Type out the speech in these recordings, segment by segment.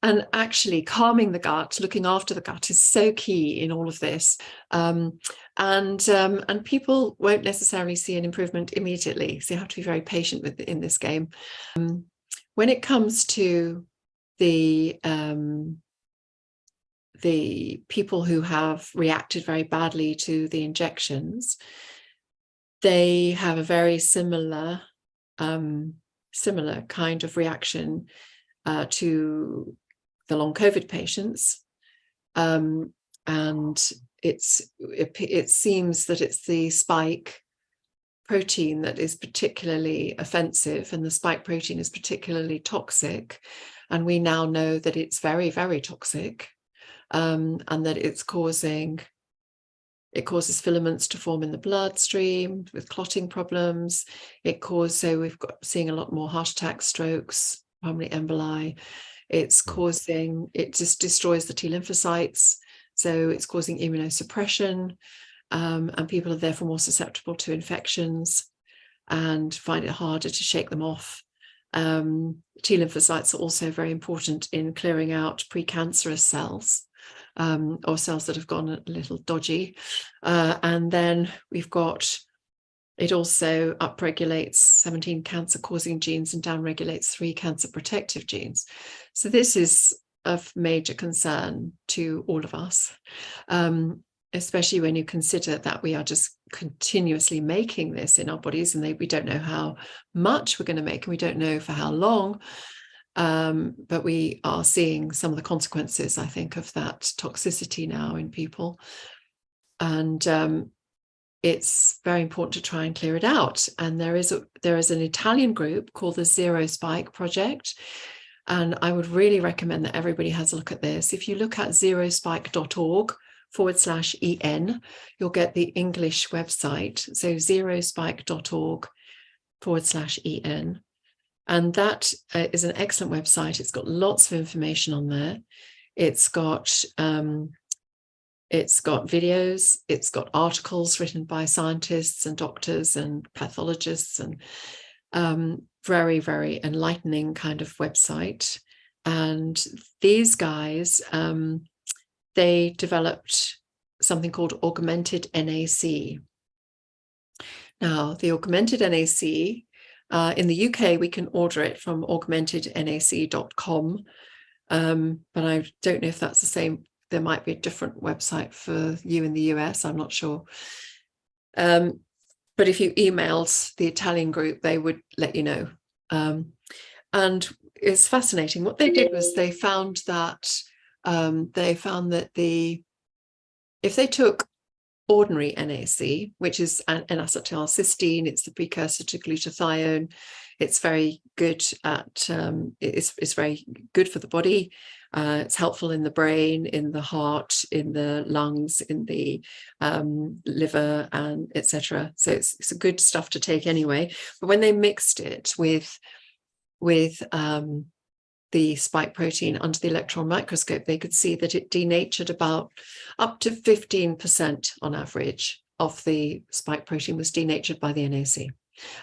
And actually calming the gut, looking after the gut is so key in all of this. And people won't necessarily see an improvement immediately. So you have to be very patient in this game. When it comes to the people who have reacted very badly to the injections, they have a very similar kind of reaction to the long COVID patients, and it seems that it's the spike protein that is particularly offensive, and the spike protein is particularly toxic, and we now know that it's very, very toxic, and that it causes filaments to form in the bloodstream with clotting problems. So we've got seeing a lot more heart attacks, strokes, pulmonary emboli. It just destroys the T lymphocytes. So it's causing immunosuppression, and people are therefore more susceptible to infections and find it harder to shake them off. T lymphocytes are also very important in clearing out precancerous cells, or cells that have gone a little dodgy. And then it also upregulates 17 cancer-causing genes and downregulates 3 cancer-protective genes. So this is of major concern to all of us, especially when you consider that we are just continuously making this in our bodies, and we don't know how much we're going to make, and we don't know for how long. But we are seeing some of the consequences, I think, of that toxicity now in people. And it's very important to try and clear it out. And there is an Italian group called the Zero Spike Project. And I would really recommend that everybody has a look at this. If you look at zerospike.org/EN, you'll get the English website. So zerospike.org/EN. And that is an excellent website. It's got lots of information on there. It's got videos, it's got articles written by scientists and doctors and pathologists, and very, very enlightening kind of website. And these guys, they developed something called augmented NAC. Now, the augmented NAC, in the UK, we can order it from augmentednac.com, but I don't know if that's the same. There might be a different website for you in the US, I'm not sure. But if you emailed the Italian group, they would let you know. And it's fascinating. What they did was they found that if they took ordinary NAC, which is an N-acetylcysteine, it's the precursor to glutathione. It's very good it's very good for the body. It's helpful in the brain, in the heart, in the lungs, in the liver, and etc. So it's a good stuff to take anyway. But when they mixed it with the spike protein under the electron microscope, they could see that it denatured about up to 15% on average of the spike protein was denatured by the NAC.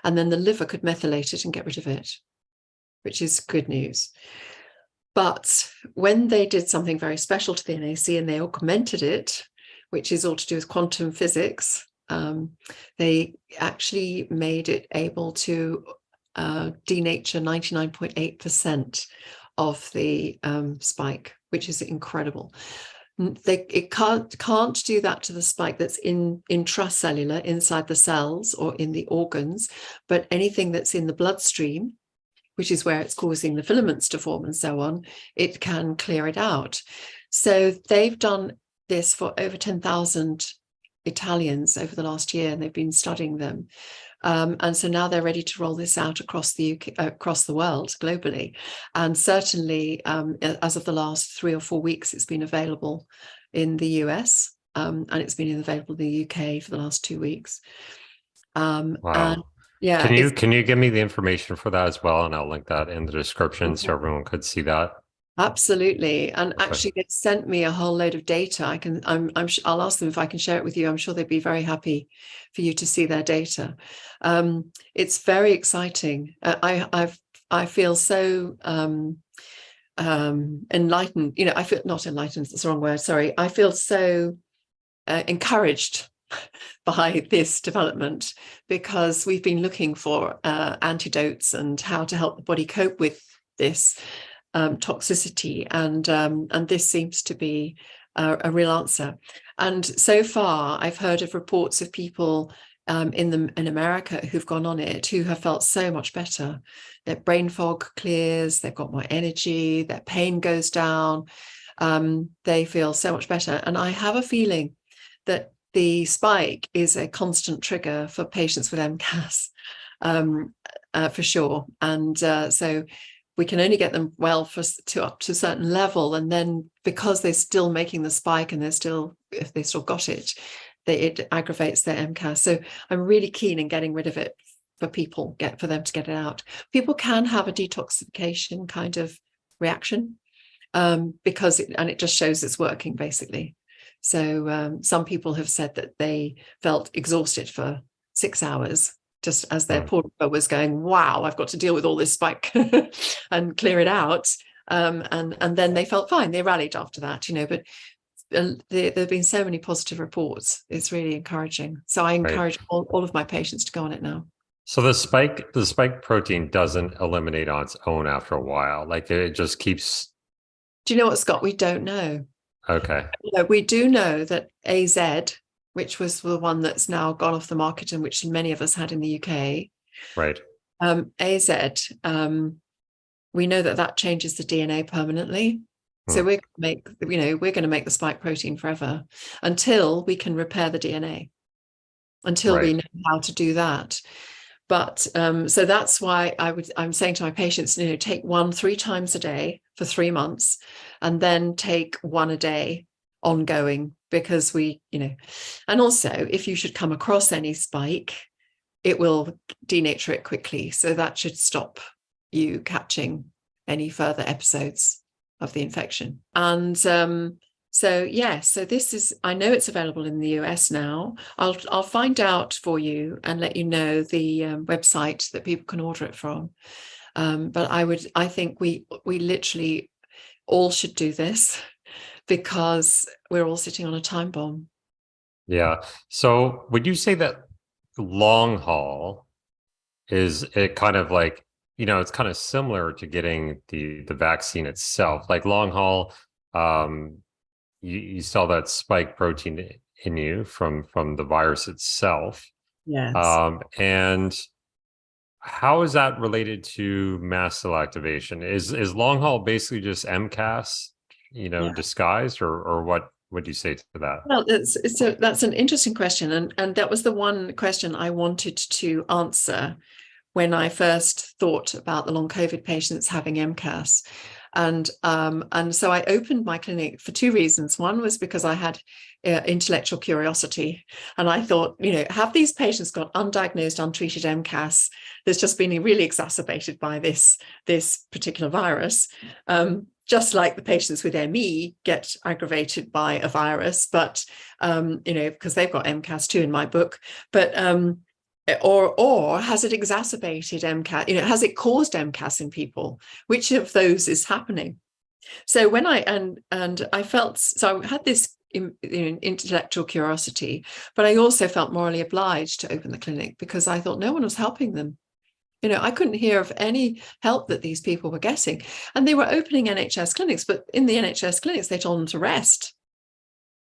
And then the liver could methylate it and get rid of it, which is good news. But when they did something very special to the NAC and they augmented it, which is all to do with quantum physics, they actually made it able to denature 99.8% of the spike, which is incredible. It can't do that to the spike that's intracellular, inside the cells or in the organs, but anything that's in the bloodstream, which is where it's causing the filaments to form and so on, it can clear it out. So they've done this for over 10,000 Italians over the last year, and they've been studying them. And so now they're ready to roll this out across the UK, across the world, globally. And certainly, as of the last 3 or 4 weeks, it's been available in the US, and it's been available in the UK for the last 2 weeks. Wow. And yeah. Can you give me the information for that as well? And I'll link that in the description so everyone could see that. Absolutely. And Okay. actually they sent me a whole load of data. I'll ask them if I can share it with you. I'm sure they'd be very happy for you to see their data. It's very exciting. I feel so enlightened, I feel, not enlightened, that's the wrong word, sorry. I feel so encouraged by this development, because we've been looking for antidotes and how to help the body cope with this toxicity, and this seems to be a real answer. And so far, I've heard of reports of people in America who've gone on it, who have felt so much better. Their brain fog clears, they've got more energy, their pain goes down, they feel so much better. And I have a feeling that the spike is a constant trigger for patients with MCAS, for sure. And so we can only get them well up to a certain level, and then because they're still making the spike, and if they still got it, it aggravates their MCAS. So I'm really keen in getting rid of it for people, for them to get it out. People can have a detoxification kind of reaction, because it just shows it's working, basically. So some people have said that they felt exhausted for 6 hours, just as their poor liver was going, wow, I've got to deal with all this spike and clear it out. And then they felt fine. They rallied after that, but there have been so many positive reports. It's really encouraging. So I encourage all of my patients to go on it now. So the spike protein doesn't eliminate on its own after a while. Like, it just keeps. Do you know what, Scott? We don't know. Okay. We do know that AZ, which was the one that's now gone off the market and which many of us had in the UK. Right. AZ, we know that changes the DNA permanently. So we're going to make the spike protein forever until we can repair the DNA, until we know how to do that. But so that's why I'm saying to my patients, take 1 3 times a day for 3 months, and then take 1 a day ongoing, because and also if you should come across any spike, it will denature it quickly. So that should stop you catching any further episodes of the infection. And so this is, I know it's available in the US now. I'll find out for you and let you know the website that people can order it from. But I think we literally all should do this, because we're all sitting on a time bomb. Yeah. So would you say that long haul is it kind of like, it's kind of similar to getting the vaccine itself? Like long haul, you saw that spike protein in you from the virus itself. Yes. And how is that related to mast cell activation? Is long haul basically just MCAS, disguised, or what would you say to that? Well, that's an interesting question, and that was the one question I wanted to answer when I first thought about the long COVID patients having MCAS. And so I opened my clinic for 2 reasons. One was because I had intellectual curiosity, and I thought, have these patients got undiagnosed, untreated MCAS that's just been really exacerbated by this particular virus, just like the patients with ME get aggravated by a virus, but because they've got MCAS too in my book, but or has it exacerbated MCAS? Has it caused MCAS in people? Which of those is happening? So when I felt, so I had this intellectual curiosity, but I also felt morally obliged to open the clinic, because I thought no one was helping them. I couldn't hear of any help that these people were getting, and they were opening NHS clinics, but in the NHS clinics they told them to rest.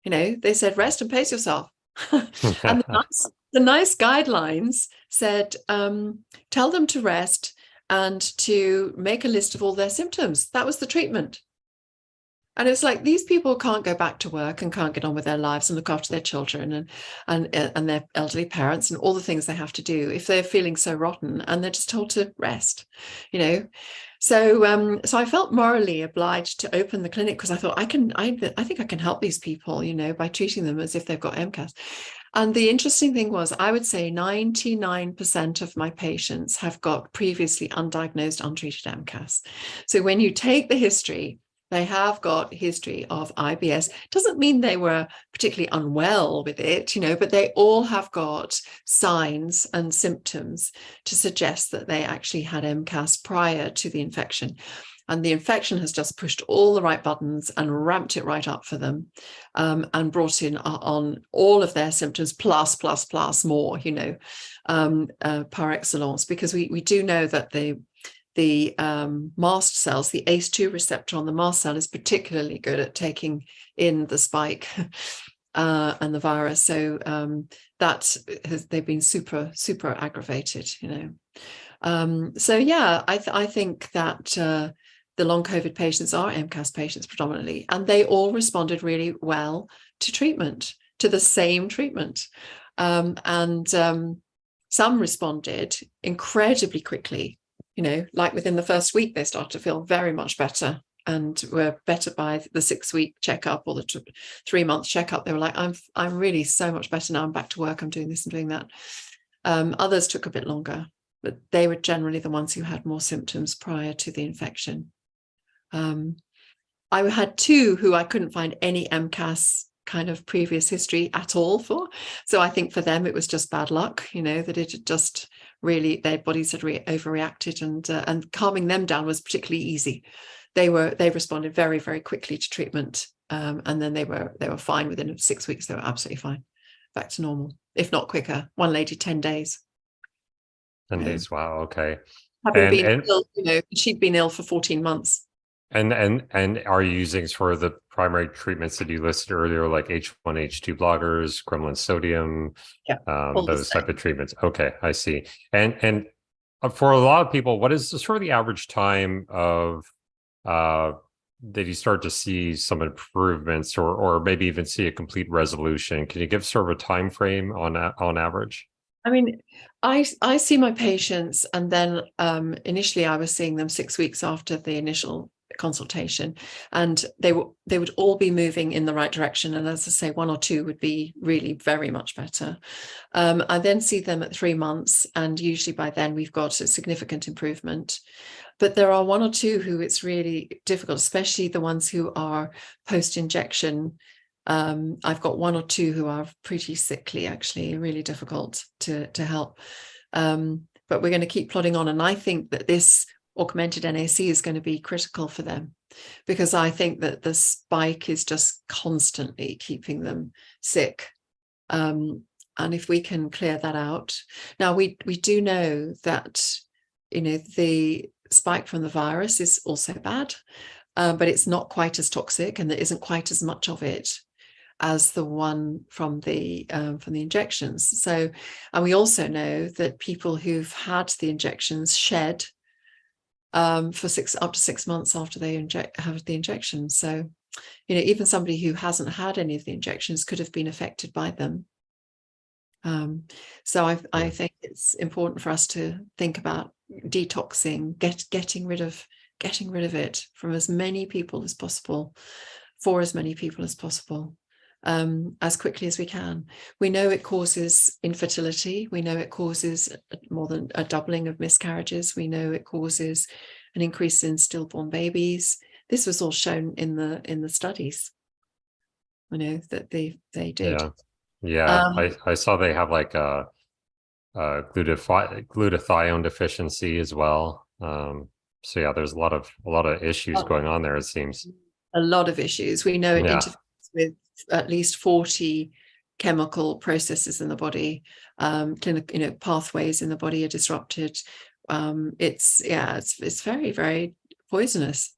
They said rest and pace yourself. And the nice guidelines said, tell them to rest and to make a list of all their symptoms. That was the treatment. And it's like, these people can't go back to work and can't get on with their lives and look after their children and their elderly parents and all the things they have to do if they're feeling so rotten, and they're just told to rest, So I felt morally obliged to open the clinic, because I thought I think I can help these people, by treating them as if they've got MCAS. And the interesting thing was, I would say 99% of my patients have got previously undiagnosed, untreated MCAS. So when you take the history, they have got history of IBS. Doesn't mean they were particularly unwell with it, but they all have got signs and symptoms to suggest that they actually had MCAS prior to the infection. And the infection has just pushed all the right buttons and ramped it right up for them, and brought in on all of their symptoms plus more, par excellence, because we do know that the mast cells, the ACE2 receptor on the mast cell is particularly good at taking in the spike and the virus. So they've been super aggravated, So yeah, I think that the long COVID patients are MCAS patients predominantly, and they all responded really well to treatment, to the same treatment. And some responded incredibly quickly, like within the first week, they started to feel very much better and were better by the 6-week checkup or the 3-month checkup. They were like, I'm really so much better now. I'm back to work. I'm doing this and doing that. Others took a bit longer, but they were generally the ones who had more symptoms prior to the infection. I had 2 who I couldn't find any MCAS kind of previous history at all for. So I think for them, it was just bad luck, that it had just really, their bodies had overreacted, and calming them down was particularly easy. They responded very, very quickly to treatment. And then they were fine within 6 weeks. They were absolutely fine, back to normal, if not quicker. One lady, 10 days. 10 days. Wow. Okay. Having been ill, she'd been ill for 14 months. And are you using sort of the primary treatments that you listed earlier, like H1, H2 blockers, Kremlin sodium, those type of treatments? Okay, I see. And for a lot of people, what is sort of the average time of that you start to see some improvements, or maybe even see a complete resolution? Can you give sort of a time frame on average? I mean, I see my patients, and then initially I was seeing them 6 weeks after the initial consultation, and they would all be moving in the right direction, and as I say, 1 or 2 would be really very much better. I then see them at 3 months, and usually by then we've got a significant improvement. But there are 1 or 2 who it's really difficult, especially the ones who are post-injection. I've got 1 or 2 who are pretty sickly, actually, really difficult to help. But we're going to keep plodding on, and I think that this augmented NAC is going to be critical for them, because I think that the spike is just constantly keeping them sick. And if we can clear that out. Now, we do know that, the spike from the virus is also bad, but it's not quite as toxic, and there isn't quite as much of it as the one from the injections. So, and we also know that people who've had the injections shed for up to 6 months after they have the injection. So, even somebody who hasn't had any of the injections could have been affected by them. So I think it's important for us to think about detoxing, getting rid of it from as many people as possible, for as many people as possible, as quickly as we can. We know it causes infertility. We know it causes more than a doubling of miscarriages. We know it causes an increase in stillborn babies. This was all shown in the studies, that they did. Yeah. I saw they have like a glutathione deficiency as well. So yeah, there's a lot of issues going on there, it seems. A lot of issues. We know it interferes with at least 40 chemical processes in the body. Pathways in the body are disrupted. It's very, very poisonous.